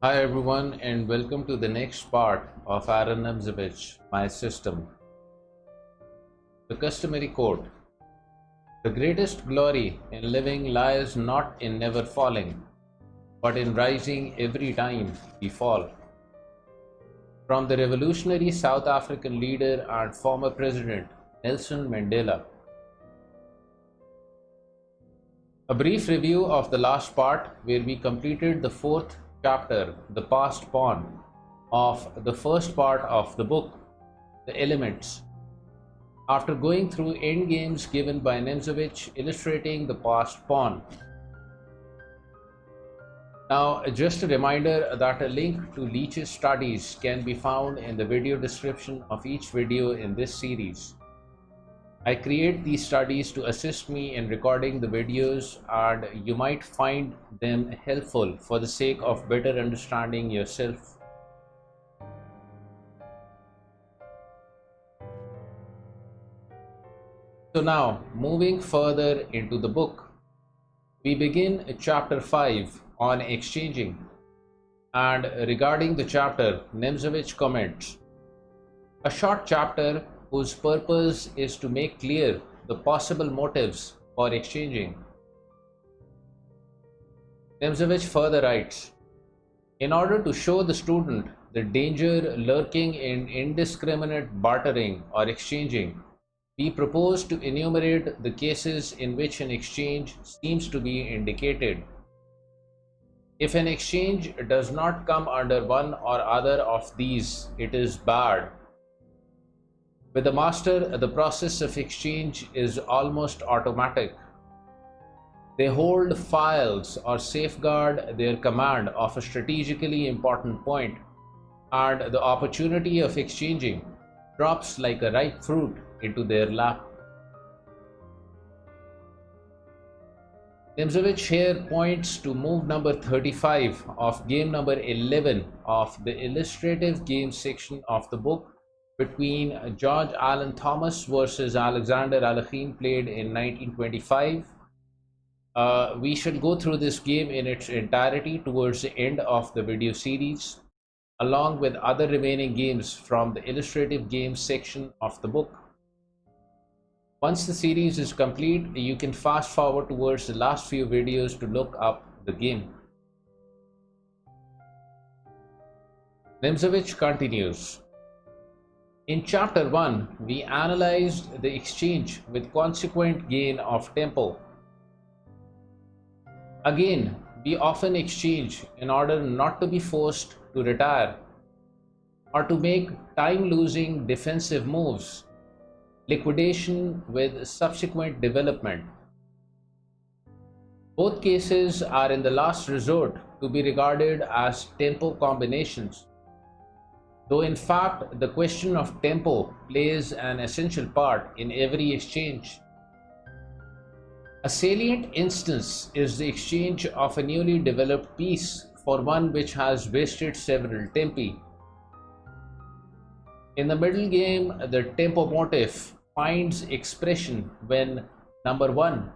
Hi everyone and welcome to the next part of Aron Nimzowitsch, my system. The customary quote: "The greatest glory in living lies not in never falling, but in rising every time we fall." From the revolutionary South African leader and former president Nelson Mandela. A brief review of the last part, where we completed the fourth chapter, the passed pawn, of the first part of the book, The Elements. After going through endgames given by Nimzowitsch illustrating the passed pawn. Now, just a reminder that a link to Leach's studies can be found in the video description of each video in this series. I create these studies to assist me in recording the videos, and you might find them helpful for the sake of better understanding yourself. So now, moving further into the book, we begin chapter 5 on exchanging, and regarding the chapter, Nimzowitsch comments, "A short chapter whose purpose is to make clear the possible motives for exchanging." Nimzowitsch further writes, "In order to show the student the danger lurking in indiscriminate bartering or exchanging, we propose to enumerate the cases in which an exchange seems to be indicated. If an exchange does not come under one or other of these, it is bad. With the master, the process of exchange is almost automatic. They hold files or safeguard their command of a strategically important point, and the opportunity of exchanging drops like a ripe fruit into their lap." Nimzowitsch here points to move number 35 of game number 11 of the illustrative game section of the book, between George Allen Thomas versus Alexander Alekhine, played in 1925. We shall go through this game in its entirety towards the end of the video series, along with other remaining games from the illustrative games section of the book. Once the series is complete, you can fast forward towards the last few videos to look up the game. Nimzowitsch continues. In chapter 1, we analyzed the exchange with consequent gain of tempo. Again, we often exchange in order not to be forced to retire or to make time-losing defensive moves, liquidation with subsequent development. Both cases are in the last resort to be regarded as tempo combinations, though in fact the question of tempo plays an essential part in every exchange. A salient instance is the exchange of a newly developed piece for one which has wasted several tempi. In the middle game, the tempo motif finds expression when, number 1,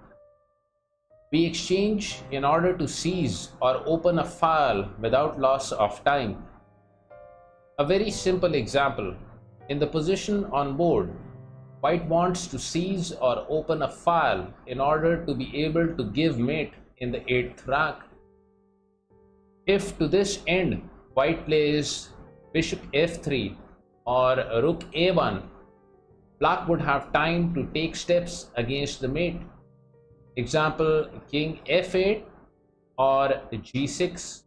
we exchange in order to seize or open a file without loss of time. A very simple example: in the position on board, white wants to seize or open a file in order to be able to give mate in the 8th rank. If to this end white plays bishop f3 or rook a1, black would have time to take steps against the mate. Example, king f8 or g6.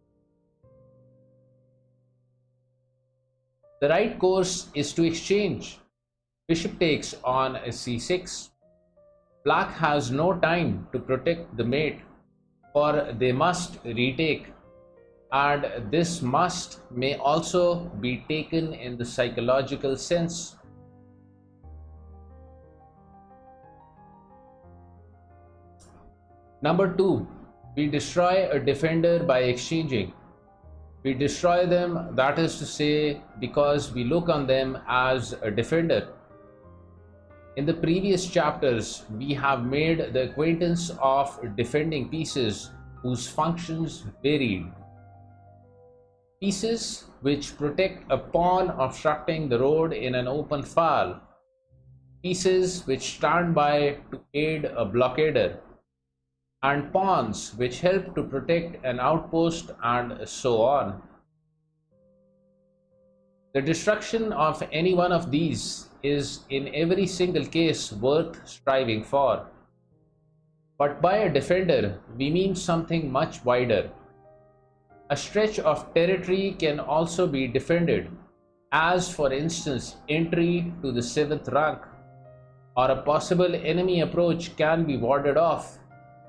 The right course is to exchange. Bishop takes on c6. Black has no time to protect the mate, for they must retake, and this must may also be taken in the psychological sense. Number 2, we destroy a defender by exchanging. We destroy them, that is to say, because we look on them as a defender. In the previous chapters, we have made the acquaintance of defending pieces whose functions varied. pieces which protect a pawn obstructing the road in an open file, pieces which stand by to aid a blockader, and pawns which help to protect an outpost, and so on. The destruction of any one of these is in every single case worth striving for. But by a defender, we mean something much wider. A stretch of territory can also be defended, as for instance entry to the 7th rank, or a possible enemy approach can be warded off,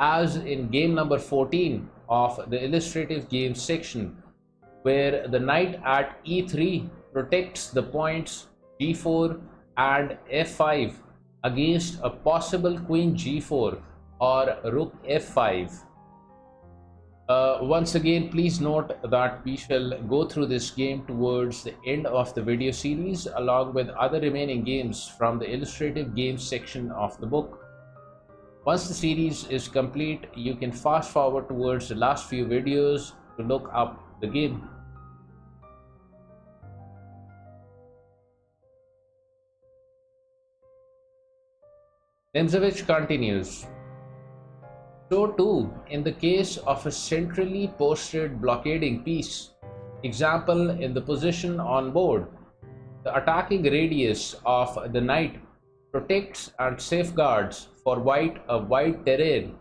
as in game number 14 of the illustrative games section, where the knight at e3 protects the points g4 and f5 against a possible queen g4 or rook f5. Once again, please note that we shall go through this game towards the end of the video series along with other remaining games from the illustrative games section of the book. Once the series is complete, you can fast forward towards the last few videos to look up the game. Nimzowitsch continues. So too, in the case of a centrally posted blockading piece, example in the position on board, the attacking radius of the knight protects and safeguards for white a wide terrain,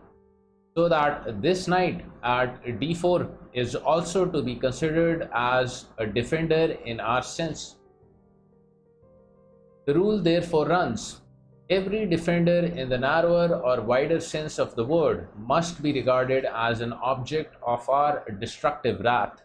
so that this knight at d4 is also to be considered as a defender in our sense. The rule therefore runs: every defender in the narrower or wider sense of the word must be regarded as an object of our destructive wrath.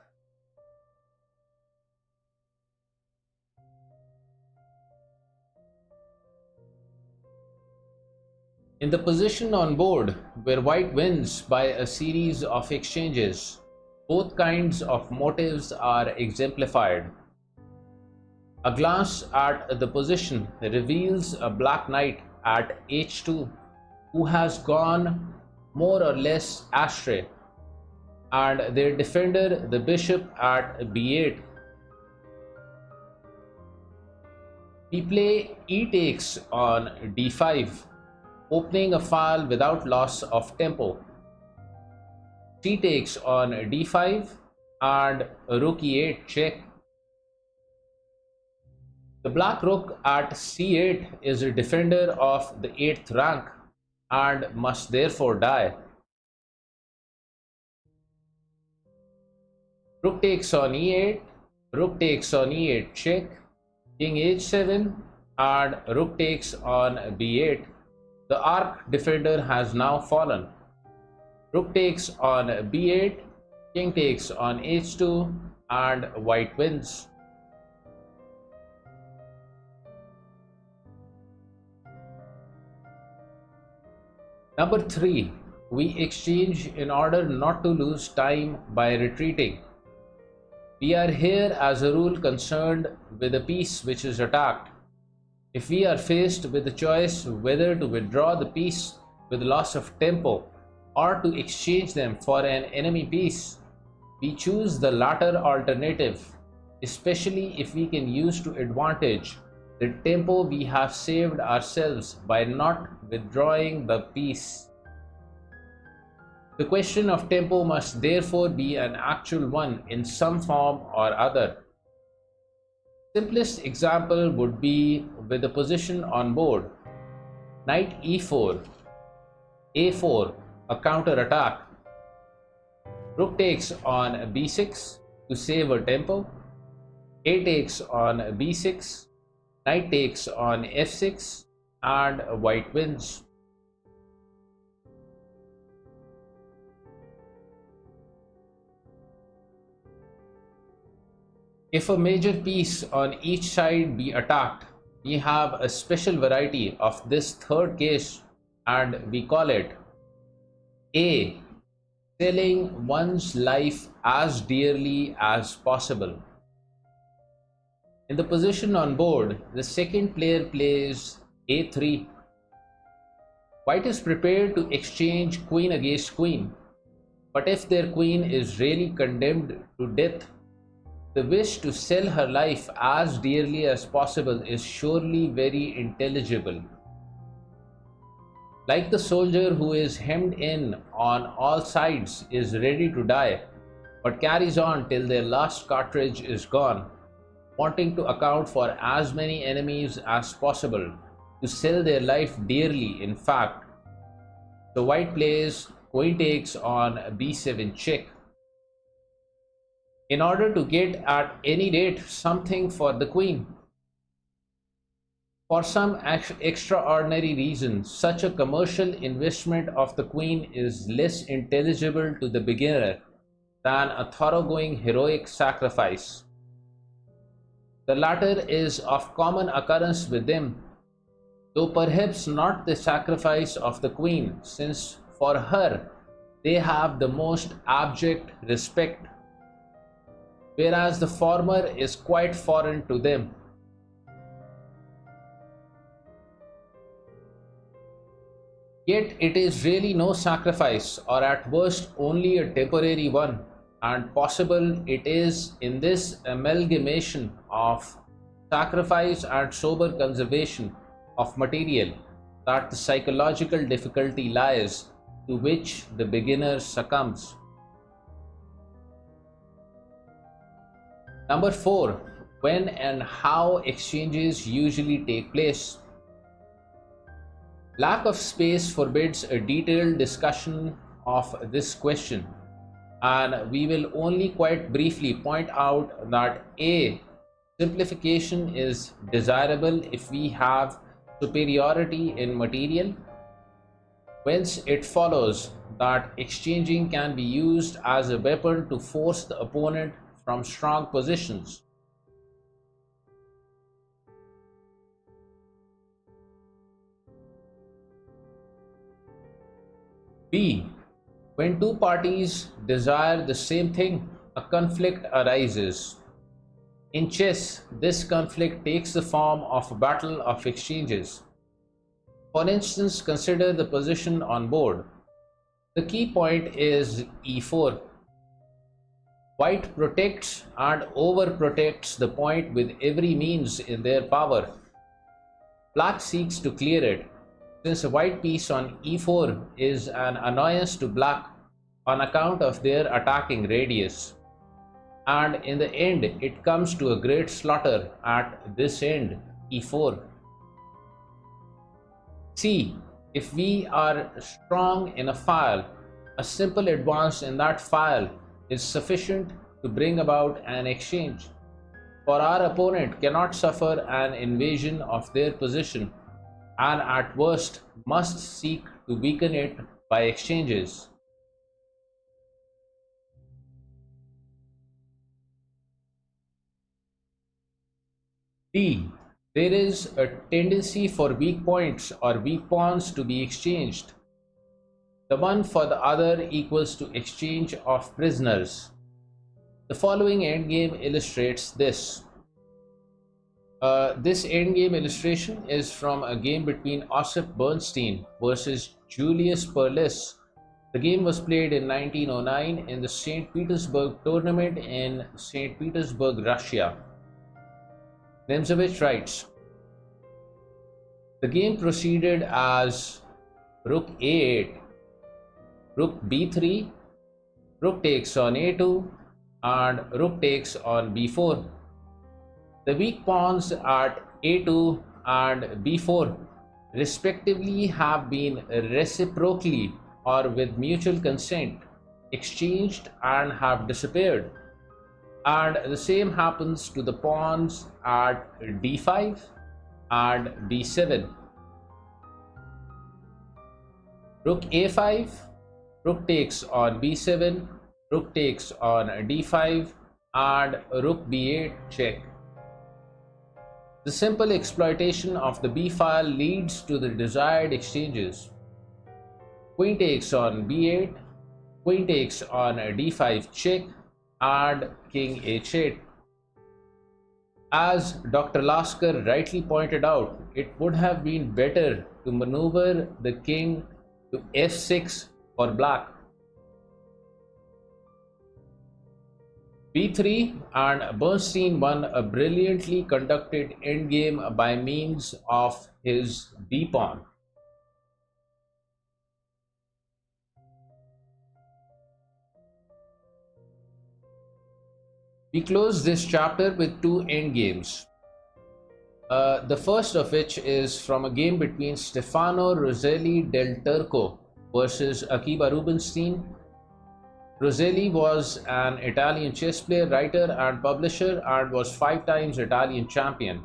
In the position on board where white wins by a series of exchanges, both kinds of motives are exemplified. A glance at the position reveals a black knight at h2 who has gone more or less astray, and their defender the bishop at b8. We play e takes on d5, opening a file without loss of tempo. C takes on d5 and rook e8 check. The black rook at c8 is a defender of the 8th rank and must therefore die. Rook takes on e8, rook takes on e8 check, king h7 and rook takes on b8. The arc defender has now fallen. Rook takes on b8, king takes on h2 and white wins. Number 3. We exchange in order not to lose time by retreating. We are here as a rule concerned with a piece which is attacked. If we are faced with the choice whether to withdraw the piece with loss of tempo or to exchange them for an enemy piece, we choose the latter alternative, especially if we can use to advantage the tempo we have saved ourselves by not withdrawing the piece. The question of tempo must therefore be an actual one in some form or other. Simplest example would be with the position on board: knight e4, a4, a counter attack, rook takes on b6 to save a tempo, a takes on b6, knight takes on f6 and white wins. If a major piece on each side be attacked, we have a special variety of this third case and we call it A. Selling one's life as dearly as possible. In the position on board, the second player plays a3. White is prepared to exchange queen against queen, but if their queen is really condemned to death, The wish to sell her life as dearly as possible is surely very intelligible. Like the soldier who is hemmed in on all sides is ready to die, but carries on till their last cartridge is gone, wanting to account for as many enemies as possible, to sell their life dearly in fact. So white plays queen takes on b7 check, in order to get at any rate something for the queen. For some extraordinary reason, such a commercial investment of the queen is less intelligible to the beginner than a thoroughgoing heroic sacrifice. The latter is of common occurrence with them, though perhaps not the sacrifice of the queen, since for her they have the most abject respect, whereas the former is quite foreign to them. Yet it is really no sacrifice, or at worst only a temporary one, and possible it is in this amalgamation of sacrifice and sober conservation of material that the psychological difficulty lies, to which the beginner succumbs. Number 4. When and how exchanges usually take place. Lack of space forbids a detailed discussion of this question, and we will only quite briefly point out that A. Simplification is desirable if we have superiority in material, whence it follows that exchanging can be used as a weapon to force the opponent from strong positions. B. When two parties desire the same thing, a conflict arises. In chess, this conflict takes the form of a battle of exchanges. For instance, consider the position on board. The key point is e4. White protects and overprotects the point with every means in their power. Black seeks to clear it, since a white piece on e4 is an annoyance to black on account of their attacking radius. And in the end, it comes to a great slaughter at this end, e4. C. If we are strong in a file, a simple advance in that file is sufficient to bring about an exchange, for our opponent cannot suffer an invasion of their position, and at worst must seek to weaken it by exchanges. D. There is a tendency for weak points or weak pawns to be exchanged. The one for the other equals to exchange of prisoners. The following endgame illustrates this. This endgame illustration is from a game between Osip Bernstein versus Julius Perlis. The game was played in 1909 in the St. Petersburg tournament in St. Petersburg, Russia. Nimzowitsch writes, the game proceeded as rook a8, rook b3, rook takes on a2, and rook takes on b4. The weak pawns at a2 and b4 respectively have been reciprocally or with mutual consent exchanged and have disappeared. And the same happens to the pawns at d5 and b7. Rook a5, rook takes on b7, rook takes on d5, and rook b8 check. The simple exploitation of the b file leads to the desired exchanges. Queen takes on b8, queen takes on d5 check, and king h8. As Dr. Lasker rightly pointed out, it would have been better to maneuver the king to f6 for black. b3, and Bernstein won a brilliantly conducted endgame by means of his b-pawn. We close this chapter with two endgames. The first of which is from a game between Stefano Roselli del Turco versus Akiba Rubinstein. Roselli was an Italian chess player, writer, and publisher, and was 5 times Italian champion.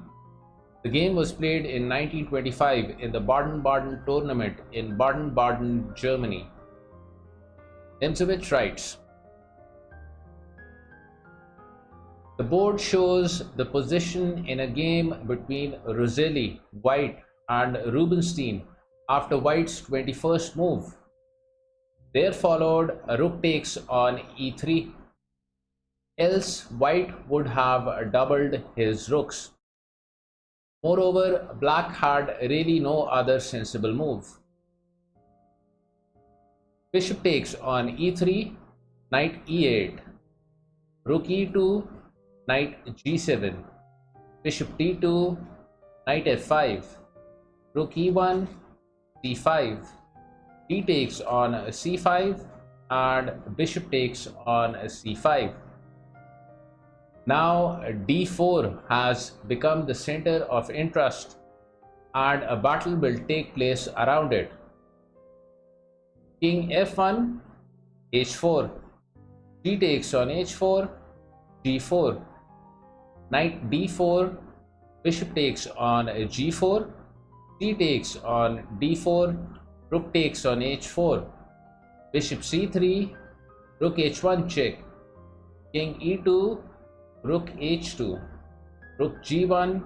The game was played in 1925 in the Baden-Baden tournament in Baden-Baden, Germany. Nimzowitsch writes, the board shows the position in a game between Roselli, white, and Rubinstein after white's 21st move. There followed a rook takes on e3, else white would have doubled his rooks. Moreover, black had really no other sensible move. Bishop takes on e3, knight e8, rook e2, knight g7, bishop d2, knight f5, rook e1, c5, d takes on c5, and bishop takes on c5. Now d4 has become the center of interest, and a battle will take place around it. King f1, h4, g takes on h4, g4, knight d4, bishop takes on g4, c takes on d4, rook takes on h4, bishop c3, rook h1 check, king e2, rook h2, rook g1,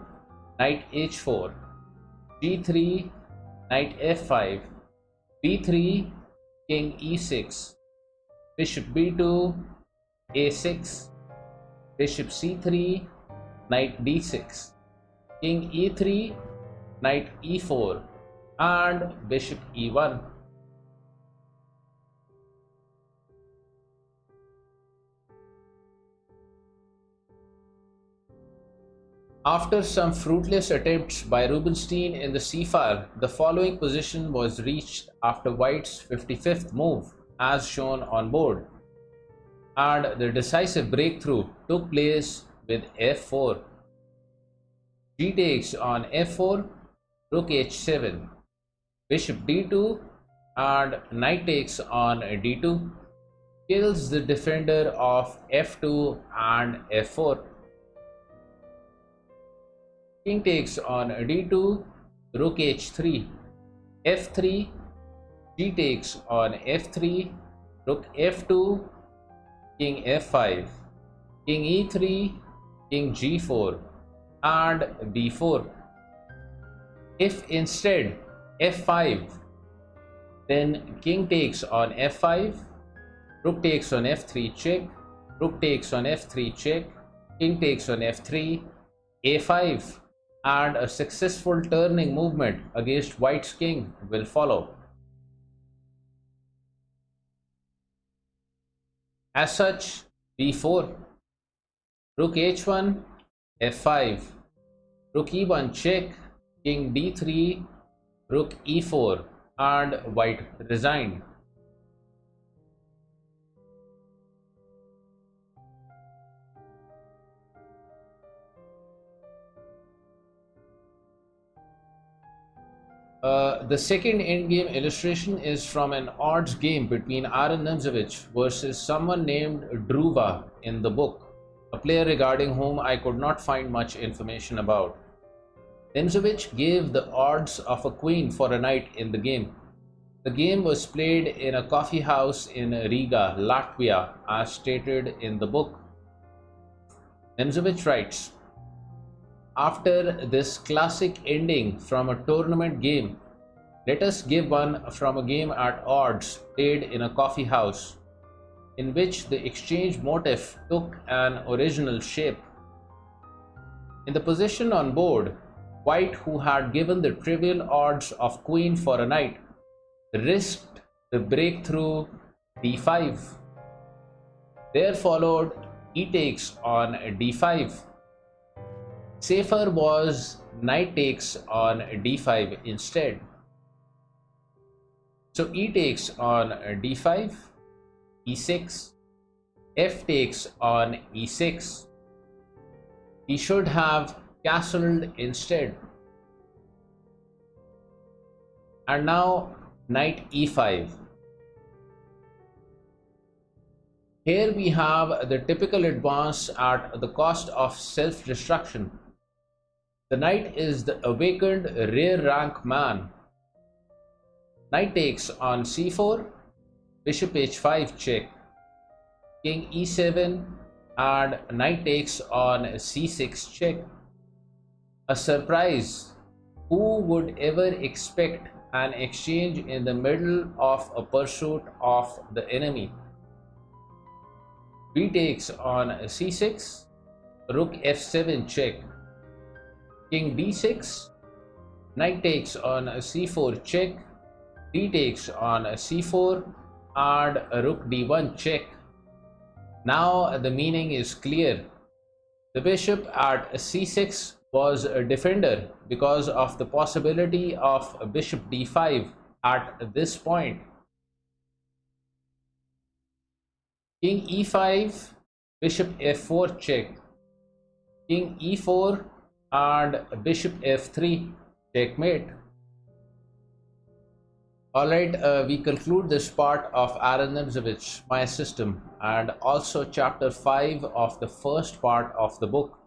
knight h4, g3, knight f5, b3, king e6, bishop b2, a6, bishop c3, knight d6, king e3, knight e4, and bishop e1. After some fruitless attempts by Rubinstein in the c-file, the following position was reached after white's 55th move, as shown on board, and the decisive breakthrough took place with f4. G takes on f4, rook h7, bishop d2, and knight takes on d2, kills the defender of f2 and f4. King takes on d2, rook h3, f3, g takes on f3, rook f2, king f5, king e3, king g4, and d4. If instead f5, then king takes on f5, rook takes on f3 check, rook takes on f3 check, king takes on f3, a5, and a successful turning movement against white's king will follow. As such, b4, rook h1, f5, rook e1 check, king d3, rook e4, and white resigned. The second endgame illustration is from an odds game between Aron Nimzowitsch versus someone named Druva in the book, a player regarding whom I could not find much information about. Nimzowitsch gave the odds of a queen for a knight in the game. The game was played in a coffee house in Riga, Latvia, as stated in the book. Nimzowitsch writes, after this classic ending from a tournament game, let us give one from a game at odds played in a coffee house, in which the exchange motif took an original shape. In the position on board, white, who had given the trivial odds of queen for a knight, risked the breakthrough d5. There followed e takes on d5. Safer was knight takes on d5 instead. So e takes on d5, e6, f takes on e6. He should have castled instead. And now knight e5. Here we have the typical advance at the cost of self-destruction. The knight is the awakened rear rank man. Knight takes on c4, bishop h5 check, king e7, and knight takes on c6 check. A surprise. Who would ever expect an exchange in the middle of a pursuit of the enemy? B takes on c6, rook f7 check, king d6, knight takes on c4 check, d takes on c4, and rook d1 check. Now the meaning is clear. The bishop at c6 was a defender because of the possibility of bishop d5 at this point. King e5, bishop f4 check, king e4, and bishop f3 checkmate. Alright, we conclude this part of Aron Nimzowitsch, my system, and also chapter 5 of the first part of the book.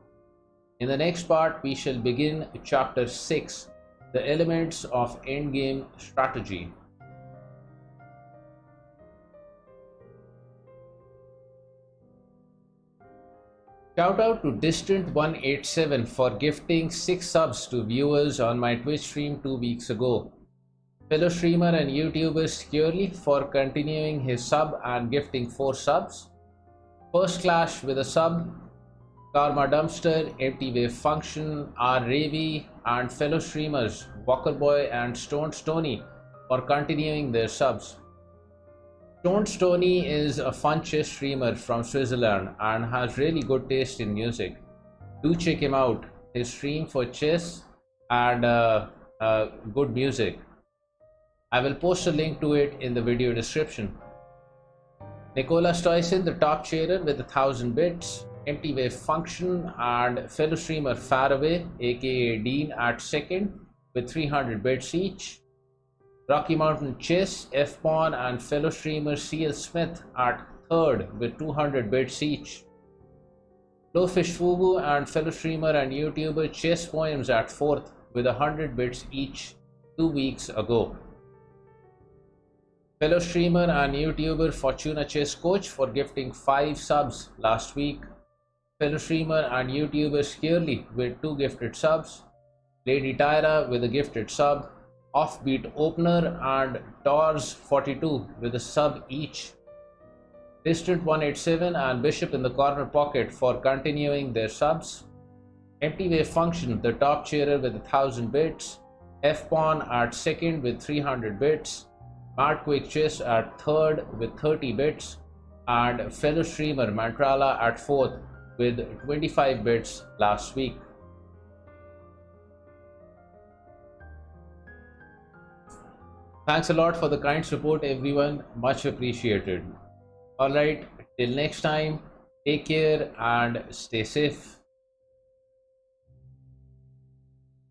In the next part, we shall begin chapter 6, the elements of endgame strategy. Shout out to Distant187 for gifting 6 subs to viewers on my Twitch stream 2 weeks ago. Fellow streamer and YouTuber Securely for continuing his sub and gifting 4 subs. firstclash with a sub. karmadumpster, emptywavefunction, rreyv, and fellow streamers Walkerboy and Stony for continuing their subs. Stony is a fun chess streamer from Switzerland and has really good taste in music. Do check him out, his stream for chess and good music. I will post a link to it in the video description. Nicola Stoyson, the top chairer with 1000 bits. emptywavefunction and fellow streamer Faraway aka Dean at second with 300 bits each. RockyMtnChess, F-Pawn, and fellow streamer CL Smith at third with 200 bits each. Blowfishfugu and fellow streamer and YouTuber Chess Poems at fourth with 100 bits each 2 weeks ago. Fellow streamer and YouTuber Fortuna Chess Coach for gifting 5 subs last week. Fellow streamer and YouTuber Securely with 2 gifted subs. LadyTyra with a gifted sub. Offbeatopener and Tors42 with a sub each. Distant187 and bishopinthecornerpocket for continuing their subs. emptywavefunction, the top chairer with 1000 bits. F-Pawn at second with 300 bits. madquickchess at third with 30 bits. And fellow streamer Mantrala at fourth with 25 bits last week. Thanks a lot for the kind support, everyone. Much appreciated. Alright, till next time, take care and stay safe.